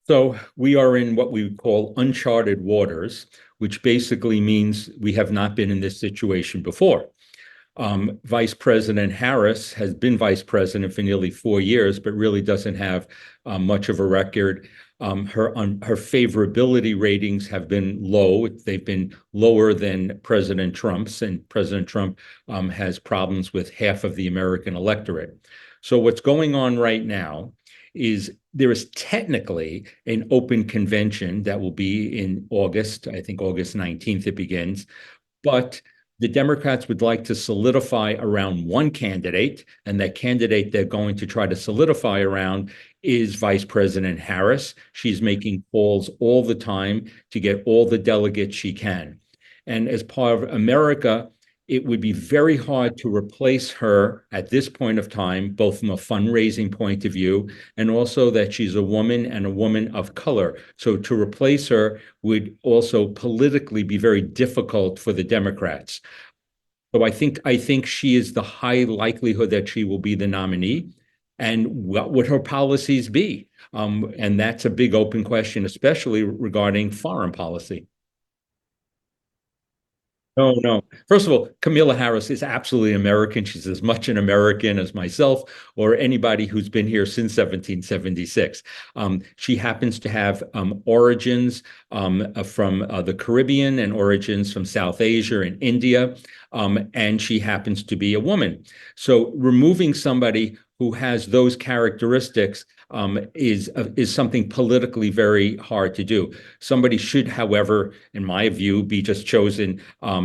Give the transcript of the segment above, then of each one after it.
So we are in what we call uncharted waters, which basically means we have not been in this situation before. Vice President Harris has been vice president for nearly 4 years, but really doesn't have much of a record. Her favorability ratings have been low. They've been lower than President Trump's, and President Trump has problems with half of the American electorate. So what's going on right now is there is technically an open convention that will be in August. I think August 19th it begins. But the Democrats would like to solidify around one candidate, and that candidate they're going to try to solidify around is Vice President Harris. She's making calls all the time to get all the delegates she can. And as part of America, it would be very hard to replace her at this point of time, both from a fundraising point of view and also that she's a woman and a woman of color. So to replace her would also politically be very difficult for the Democrats. So I think she is the high likelihood that she will be the nominee. And what would her policies be? And that's a big open question, especially regarding foreign policy. No, no. First of all, Camilla Harris is absolutely American. She's as much an American as myself or anybody who's been here since 1776. She happens to have origins from the Caribbean and origins from South Asia and India, and she happens to be a woman. So removing somebody who has those characteristics is something politically very hard to do. Somebody should, however, in my view, be just chosen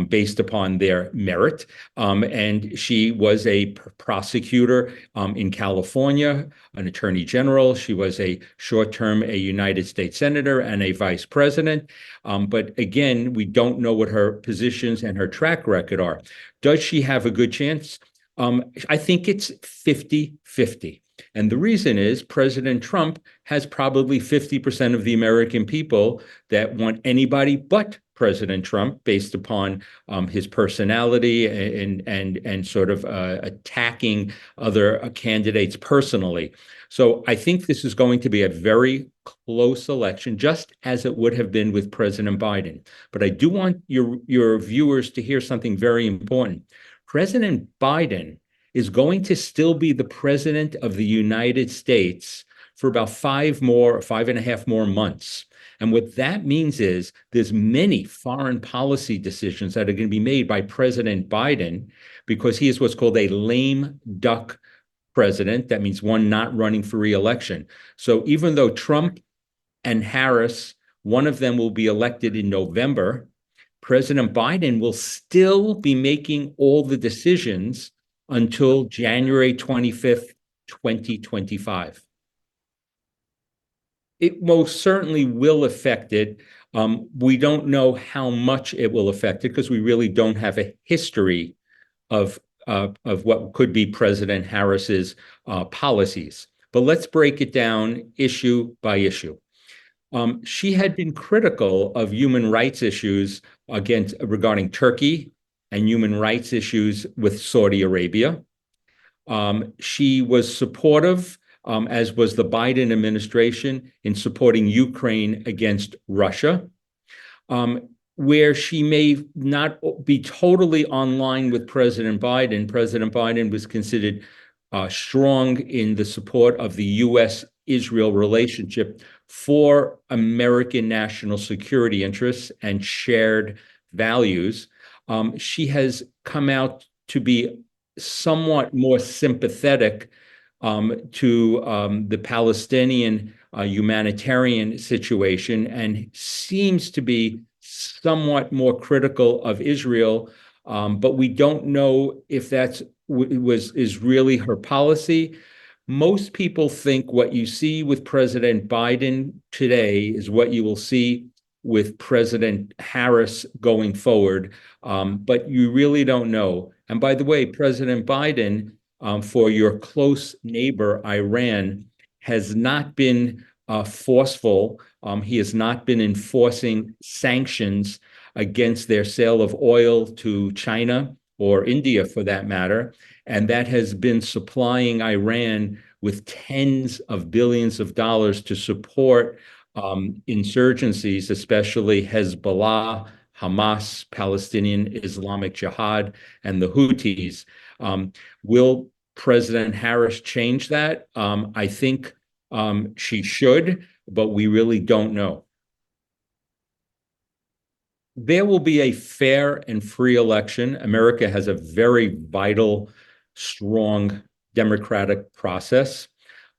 based upon their merit. And she was a prosecutor in California, an attorney general. She was a short-term a United States senator and a vice president. But again, we don't know what her positions and her track record are. Does she have a good chance? I think it's 50-50. And the reason is President Trump has probably 50% of the American people that want anybody but President Trump based upon his personality and sort of attacking other candidates personally. So I think this is going to be a very close election, just as it would have been with President Biden. But I do want your viewers to hear something very important. President Biden is going to still be the president of the United States for about 5.5 more months. And what that means is there's many foreign policy decisions that are going to be made by President Biden because he is what's called a lame duck president. That means one not running for reelection. So even though Trump and Harris, one of them will be elected in November, President Biden will still be making all the decisions until January 25th, 2025. It most certainly will affect it. We don't know how much it will affect it because we really don't have a history of what could be President Harris's policies. But let's break it down issue by issue. She had been critical of human rights issues regarding Turkey and human rights issues with Saudi Arabia. She was supportive, as was the Biden administration, in supporting Ukraine against Russia. Where she may not be totally online with President Biden was considered strong in the support of the U.S.-Israel relationship for American national security interests and shared values. She has come out to be somewhat more sympathetic to the Palestinian humanitarian situation and seems to be somewhat more critical of Israel. But we don't know if that's is really her policy. Most people think what you see with President Biden today is what you will see with President Harris going forward, but you really don't know. And by the way, President Biden, for your close neighbor, Iran, has not been forceful. He has not been enforcing sanctions against their sale of oil to China or India, for that matter. And that has been supplying Iran with tens of billions of dollars to support insurgencies, especially Hezbollah, Hamas, Palestinian Islamic Jihad, and the Houthis. Will President Harris change that? I think she should, but we really don't know. There will be a fair and free election. America has a very vital, strong democratic process.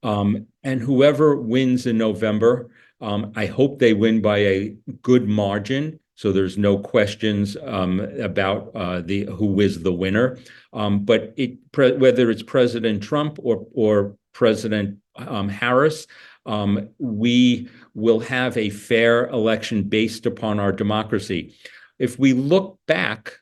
And whoever wins in November, I hope they win by a good margin. So there's no questions about the who is the winner. But whether it's President Trump or President Harris, we will have a fair election based upon our democracy. If we look back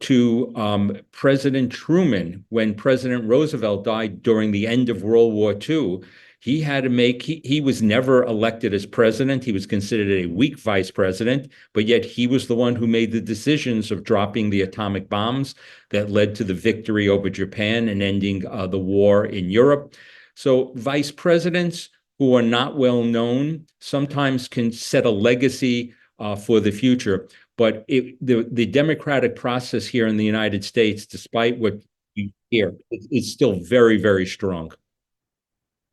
to President Truman, when President Roosevelt died during the end of World War II, he had to make, he was never elected as president. He was considered a weak vice president, but yet he was the one who made the decisions of dropping the atomic bombs that led to the victory over Japan and ending the war in Europe. So vice presidents who are not well known sometimes can set a legacy for the future. But the democratic process here in the United States, despite what you hear, is still very, very strong.